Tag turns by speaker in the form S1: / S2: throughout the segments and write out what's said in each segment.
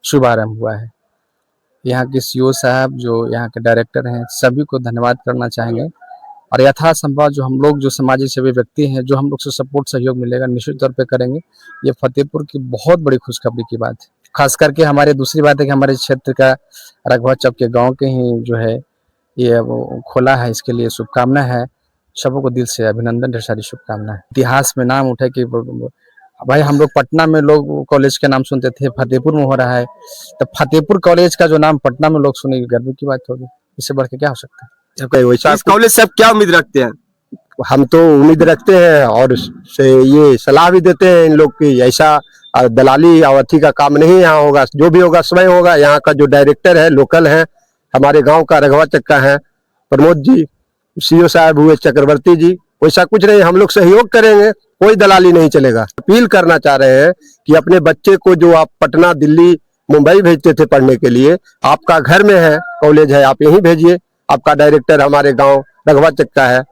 S1: शुभारंभ हुआ है। यहाँ के सीओ साहब, जो यहाँ के डायरेक्टर हैं, सभी को धन्यवाद करना चाहेंगे। और यथासंभव जो हम लोग जो समाज सेवी व्यक्ति हैं, जो हम लोग से सपोर्ट सहयोग मिलेगा, निश्चित तौर पे करेंगे। ये फतेहपुर की बहुत बड़ी खुशखबरी की बात है। खास करके हमारे दूसरी बात है कि हमारे क्षेत्र का रघुवा चौक के गाँव के ही जो है ये वो खोला है, इसके लिए शुभकामना है। सबों को दिल से अभिनंदन, ढेर सारी शुभकामनाएं। इतिहास में नाम उठे कि भाई हम लोग पटना में लोग कॉलेज का नाम सुनते थे, फतेहपुर में हो रहा है, तो फतेहपुर कॉलेज का जो नाम पटना में लोग सुनेंगे, गर्व की बात होगी। इससे बढ़ के क्या हो सकता है।
S2: इस कॉलेज से आप क्या उम्मीद रखते हैं?
S3: हम तो उम्मीद रखते हैं और से ये सलाह भी देते हैं इन लोग की ऐसा दलाली और अथी का काम नहीं यहाँ होगा। जो भी होगा स्वयं होगा। यहाँ का जो डायरेक्टर है, लोकल है, हमारे गांव का रघवा चक्का है, प्रमोद जी, सीओ साहब हुए चक्रवर्ती जी, वैसा कुछ नहीं। हम लोग सहयोग करेंगे, कोई दलाली नहीं चलेगा। अपील करना चाह रहे हैं कि अपने बच्चे को जो आप पटना, दिल्ली, मुंबई भेजते थे पढ़ने के लिए, आपका घर में है कॉलेज है, आप यहीं भेजिए। आपका डायरेक्टर हमारे गांव रघवा चक्का है,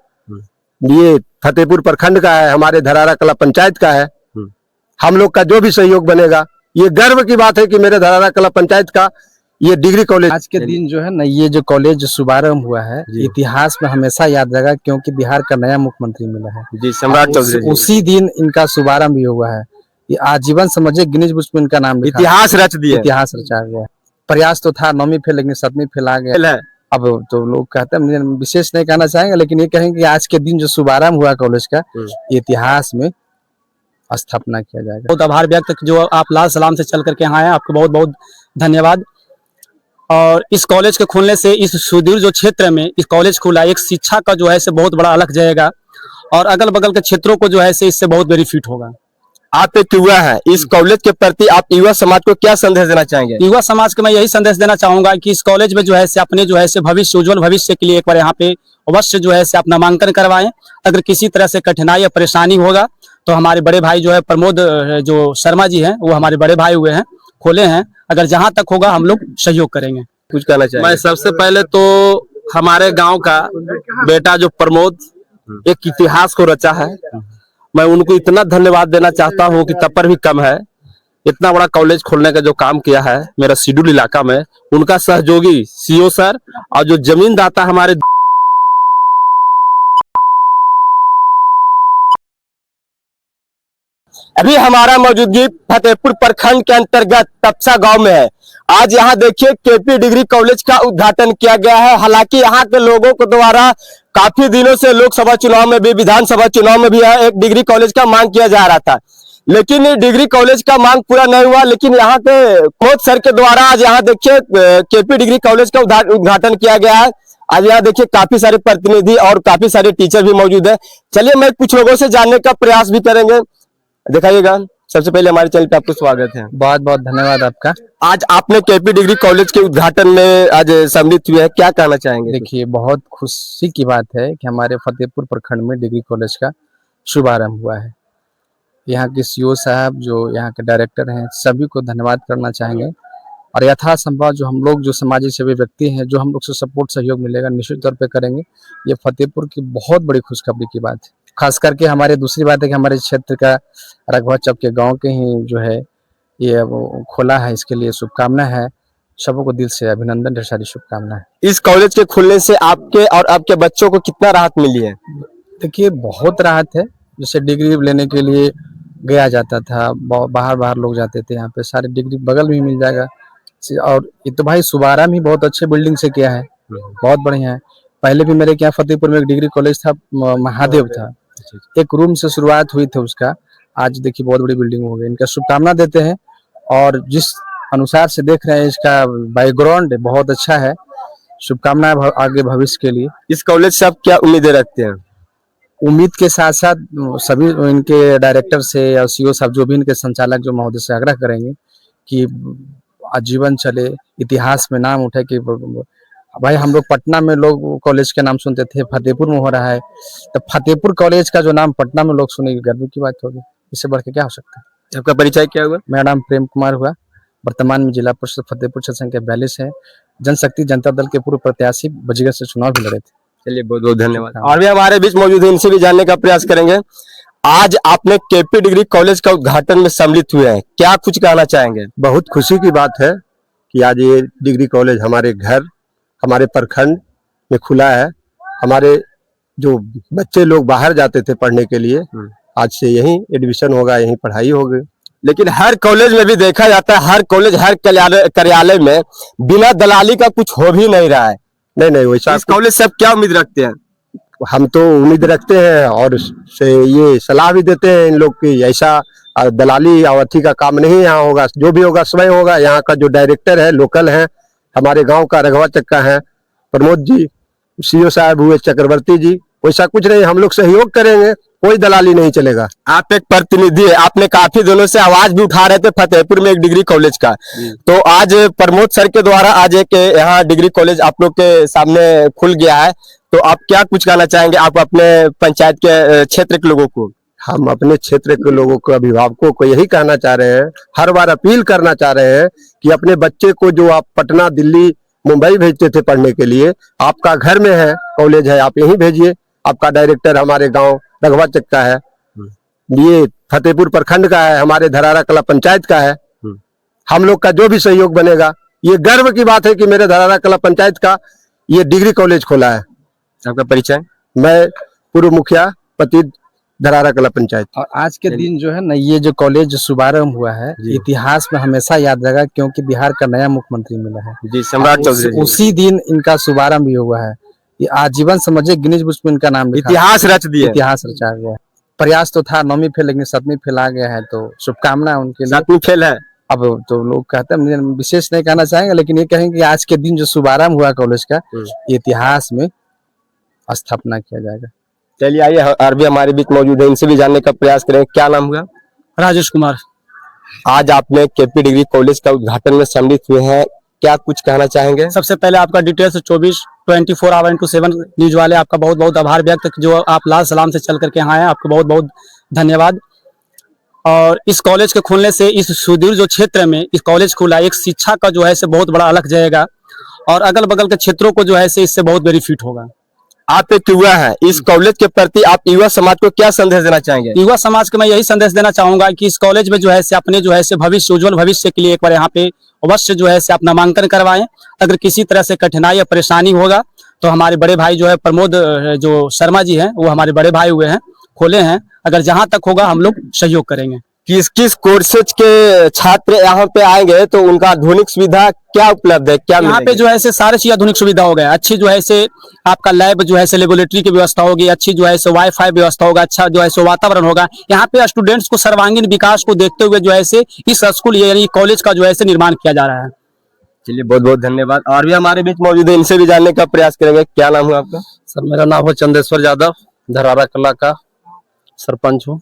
S3: ये फतेहपुर प्रखंड का है, हमारे धरारा कला पंचायत का है। हम लोग का जो भी सहयोग बनेगा, ये गर्व की बात है कि मेरे धरारा कला पंचायत का ये डिग्री कॉलेज
S1: आज के दिन जो है ना, ये जो कॉलेज शुभारंभ हुआ है, इतिहास में हमेशा याद रहेगा, क्योंकि बिहार का नया मुख्यमंत्री मिला है
S2: जी, सम्राट चौधरी।
S1: उसी दिन इनका शुभारंभ भी हुआ है। ये आजीवन समझिए गिनीज बुक में इनका नाम
S2: इतिहास रच दिया,
S1: इतिहास रचा गया। प्रयास तो था 9वीं फेल, लेकिन 7वीं फेल आ गया। अब तो लोग कहते हैं, मुझे विशेष नहीं कहना चाहेंगे, लेकिन ये कहेंगे कि आज के दिन जो शुभारंभ हुआ कॉलेज का, इतिहास में स्थापना किया जाएगा।
S4: बहुत आभार व्यक्त, जो आप लाल सलाम से चल करके यहाँ आए, आपको बहुत बहुत धन्यवाद। और इस कॉलेज के खुलने से इस सुदूर जो क्षेत्र में इस कॉलेज खुला, एक शिक्षा का जो है से बहुत बड़ा अलग जाएगा, और अगल बगल के क्षेत्रों को जो है से इससे बहुत बेनिफिट होगा।
S2: आप एक युवा है, इस कॉलेज के प्रति आप युवा समाज को क्या संदेश देना चाहेंगे?
S4: युवा समाज को मैं यही संदेश देना चाहूंगा कि इस कॉलेज में जो है से अपने जो है से भविष्य, उज्जवल भविष्य के लिए एक बार यहाँ पे अवश्य जो है से आप नामांकन करवाएं। अगर किसी तरह से कठिनाई या परेशानी होगा तो हमारे बड़े भाई जो है प्रमोद जो शर्मा जी हैं, वो हमारे बड़े भाई हुए हैं, खोले हैं। अगर जहां तक होगा हम लोग सहयोग करेंगे।
S2: कुछ कहना चाहिए?
S5: मैं सबसे पहले तो हमारे गांव का बेटा जो प्रमोद एक इतिहास को रचा है, मैं उनको इतना धन्यवाद देना चाहता हूं कि तब पर भी कम है। इतना बड़ा कॉलेज खोलने का जो काम किया है मेरा शेड्यूल इलाका में, उनका सहयोगी सीओ सर और जो जमीन दाता हमारे
S2: अभी हमारा मौजूदगी फतेहपुर प्रखंड के अंतर्गत तपसा गांव में है। आज यहाँ देखिए केपी डिग्री कॉलेज का उद्घाटन किया गया है। हालांकि यहाँ के लोगों को द्वारा काफी दिनों से लोकसभा चुनाव में भी, विधानसभा चुनाव में भी एक डिग्री कॉलेज का मांग किया जा रहा था, लेकिन डिग्री कॉलेज का मांग पूरा नहीं हुआ। लेकिन यहाँ के कोच सर के द्वारा आज यहाँ देखिए केपी डिग्री कॉलेज का उद्घाटन किया गया है। आज यहाँ देखिए काफी सारे प्रतिनिधि और काफी सारे टीचर भी मौजूद है। चलिए मैं कुछ लोगों से जानने का प्रयास भी करेंगे। दिखाइएगा। सबसे पहले हमारे चैनल पे आपको स्वागत है।
S1: बहुत बहुत धन्यवाद आपका।
S2: आज आपने केपी डिग्री कॉलेज के उद्घाटन में आज सम्मिलित हुए हैं, क्या कहना चाहेंगे?
S1: देखिए, बहुत खुशी की बात है कि हमारे फतेहपुर प्रखंड में डिग्री कॉलेज का शुभारंभ हुआ है। यहाँ के सीओ साहब, जो यहाँ के डायरेक्टर हैं, सभी को धन्यवाद करना चाहेंगे। और यथासंभव जो हम लोग जो समाज सेवी व्यक्ति हैं, जो हम लोग से सपोर्ट सहयोग मिलेगा, निश्चित तौर पे करेंगे। ये फतेहपुर की बहुत बड़ी खुशखबरी की बात है। खास करके हमारे दूसरी बात है कि हमारे क्षेत्र का रघुवा चौक के गाँव के ही जो है ये वो खोला है, इसके लिए शुभकामना है। सबों को दिल से अभिनंदन, ढेर सारी शुभकामनाएं।
S2: इस कॉलेज के खुलने से आपके और आपके बच्चों को कितना राहत मिली है?
S1: देखिए, बहुत राहत है। जैसे डिग्री लेने के लिए गया जाता था, बाहर लोग जाते थे, यहाँ पे सारी डिग्री बगल में ही मिल जाएगा। और ये तो भाई शुभारंभ ही बहुत अच्छे बिल्डिंग से किया है, बहुत बढ़िया है। पहले भी मेरे यहाँ फतेहपुर में एक डिग्री कॉलेज था, महादेव था, एक रूम से शुरुआत हुई थी उसका। आज देखिए बहुत बड़ी बिल्डिंग हो गई। इनका शुभकामना देते हैं, और जिस अनुसार से देख रहे हैं इसका बैकग्राउंड बहुत अच्छा है। शुभकामनाएं आगे भविष्य के लिए।
S2: इस कॉलेज से आप क्या उम्मीदें रखते हैं?
S1: उम्मीद के साथ साथ सभी इनके डायरेक्टर से और सीओ साहब, जो भी इनके संचालक जो महोदय से आग्रह करेंगे कि आजीवन चले, इतिहास में नाम उठे कि भाई हम लोग पटना में लोग कॉलेज के नाम सुनते थे, फतेहपुर में हो रहा है, तो फतेहपुर कॉलेज का जो नाम पटना में लोग सुनेंगे, गर्व की बात होगी। इससे बढ़ के क्या हो सकता है।
S2: आपका परिचय क्या हुआ?
S1: मेरा नाम प्रेम कुमार हुआ। वर्तमान में जिला परिषद फतेहपुर क्षेत्र संख्या 42 है। जनशक्ति जनता दल के पूर्व प्रत्याशी बजीगर से चुनाव भी लड़े थे।
S2: चलिए बहुत बहुत धन्यवाद। और भी हमारे बीच मौजूद है, इनसे भी जानने का प्रयास करेंगे। आज आपने केपी डिग्री कॉलेज का उद्घाटन में सम्मिलित हुए हैं, क्या कुछ कहना चाहेंगे?
S3: बहुत खुशी की बात है कि आज ये डिग्री कॉलेज हमारे घर, हमारे प्रखंड में खुला है। हमारे जो बच्चे लोग बाहर जाते थे पढ़ने के लिए, आज से यहीं एडमिशन होगा, यहीं पढ़ाई होगी।
S2: लेकिन हर कॉलेज में भी देखा जाता है, हर कॉलेज हर कार्यालय में बिना दलाली का कुछ हो भी नहीं रहा है।
S3: नहीं वैसा
S2: इस कॉलेज से आप क्या उम्मीद रखते हैं?
S3: हम तो उम्मीद रखते हैं और से ये सलाह भी देते हैं इन लोग की ऐसा दलाली और अथी का काम नहीं यहाँ होगा। जो भी होगा स्वयं होगा। यहाँ का जो डायरेक्टर है लोकल है, हमारे गांव का रघवा चक्का है, प्रमोद जी, सीओ साहब हुए चक्रवर्ती जी, वैसा कुछ नहीं, हम लोग सहयोग करेंगे, कोई दलाली नहीं चलेगा।
S2: आप एक प्रतिनिधि है, आपने काफी दिनों से आवाज भी उठा रहे थे फतेहपुर में एक डिग्री कॉलेज का, तो आज प्रमोद सर के द्वारा आज एक यहाँ डिग्री कॉलेज आप लोग के सामने खुल गया है, तो आप क्या कुछ कहना चाहेंगे आप अपने पंचायत के क्षेत्र के लोगों को?
S3: हम अपने क्षेत्र के लोगों को, अभिभावकों को यही कहना चाह रहे हैं, हर बार अपील करना चाह रहे हैं कि अपने बच्चे को जो आप पटना, दिल्ली, मुंबई भेजते थे पढ़ने के लिए, आपका घर में है कॉलेज है, आप यहीं भेजिए। आपका डायरेक्टर हमारे गांव रघवा चक्का है, ये फतेहपुर प्रखंड का है, हमारे धरारा कला पंचायत का है। हम लोग का जो भी सहयोग बनेगा, ये गर्व की बात है कि मेरे धरारा कला पंचायत का ये डिग्री कॉलेज खोला है।
S2: आपका परिचय?
S3: मैं पूर्व मुखिया पति धरारा कला पंचायत।
S1: और आज के दिन जो है ना, ये जो कॉलेज शुभारंभ हुआ है, इतिहास में हमेशा याद रहेगा, क्योंकि बिहार का नया मुख्यमंत्री मिला है
S2: जी, सम्राट चौधरी।
S1: उसी दिन इनका शुभारंभ भी हुआ है। ये आजीवन समझिए गिनीज बुक में इनका नाम लिखा,
S2: इतिहास रच दिया,
S1: इतिहास रचा गया है। प्रयास तो था 9वीं फेल, लेकिन 7वीं फेल आ गया है, तो शुभकामनाएं उनके लिए।
S2: 7वीं फेल है।
S1: अब तो लोग कहते हैं, मुझे विशेष नहीं कहना चाहेंगे, लेकिन ये कहेंगे कि आज के दिन जो शुभारंभ हुआ कॉलेज का, इतिहास में स्थापना किया जाएगा।
S2: चलिए आइए, और भी हमारे बीच मौजूद है, इनसे भी जानने का प्रयास करेंगे। क्या नाम हुआ?
S4: राजेश कुमार।
S2: आज आपने केपी डिग्री कॉलेज का उद्घाटन में सम्मिलित हुए हैं, क्या कुछ कहना चाहेंगे?
S4: सबसे पहले आपका डिटेल्स 24 आवर इंटू 7 न्यूज वाले, आपका बहुत बहुत आभार व्यक्त, जो आप लाल सलाम से चल करके यहाँ आए, आपको बहुत बहुत धन्यवाद। और इस कॉलेज के खुलने से इस सुदूर जो क्षेत्र में इस कॉलेज खुला, एक शिक्षा का जो है से बहुत बड़ा अलग जाएगा, और अगल बगल के क्षेत्रों को जो है से इससे बहुत बेनिफिट होगा।
S2: आप एक युवा है, इस कॉलेज के प्रति आप युवा समाज को क्या संदेश देना चाहेंगे?
S4: युवा समाज को मैं यही संदेश देना चाहूंगा कि इस कॉलेज में जो है से अपने जो है से भविष्य, उज्जवल भविष्य के लिए एक बार यहाँ पे अवश्य जो है से आप नामांकन करवाएं। अगर किसी तरह से कठिनाई या परेशानी होगा तो हमारे बड़े भाई जो है प्रमोद जो शर्मा जी हैं, वो हमारे बड़े भाई हुए हैं, खोले हैं। अगर जहां तक होगा हम लोग सहयोग करेंगे।
S2: किस किस कोर्सेज के छात्र यहाँ पे आएंगे तो उनका आधुनिक सुविधा क्या उपलब्ध है, क्या
S4: यहाँ पे जो है से सारी चीज आधुनिक सुविधा हो गया। अच्छी जो है से आपका लैब जो है से लेबोरेटरी की व्यवस्था होगी, अच्छी जो है से वाईफाई व्यवस्था होगा, अच्छा जो है से वातावरण होगा। यहाँ पे स्टूडेंट्स को सर्वांगीण विकास को देखते हुए जो है से इस स्कूल यानी कॉलेज का जो है से निर्माण किया जा रहा है।
S2: चलिए बहुत बहुत धन्यवाद। और भी हमारे बीच मौजूद है, इनसे भी जानने का प्रयास करेंगे। क्या नाम है आपका?
S5: सर मेरा नाम है चंदेश्वर यादव, धरारा कला का सरपंच हूँ।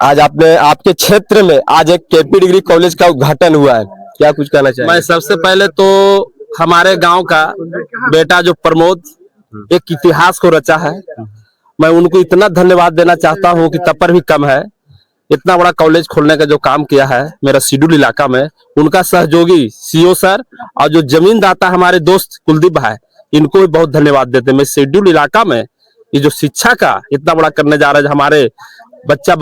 S2: आज आपने आपके क्षेत्र में आज एक केपी डिग्री कॉलेज का उद्घाटन हुआ है, क्या कुछ कहना चाहिए?
S5: मैं सबसे पहले तो हमारे गांव का बेटा जो प्रमोद एक इतिहास को रचा है, मैं उनको इतना धन्यवाद देना चाहता हूँ कि तब पर भी कम है। इतना बड़ा कॉलेज खोलने का जो काम किया है मेरा शेड्यूल इलाका में, उनका सहयोगी सीओ सर और जो जमीन दाता हमारे दोस्त कुलदीप भाई, इनको भी बहुत धन्यवाद देते हैं। मैं शेड्यूल इलाका में ये जो शिक्षा का इतना बड़ा करने जा रहा है, हमारे बच्चा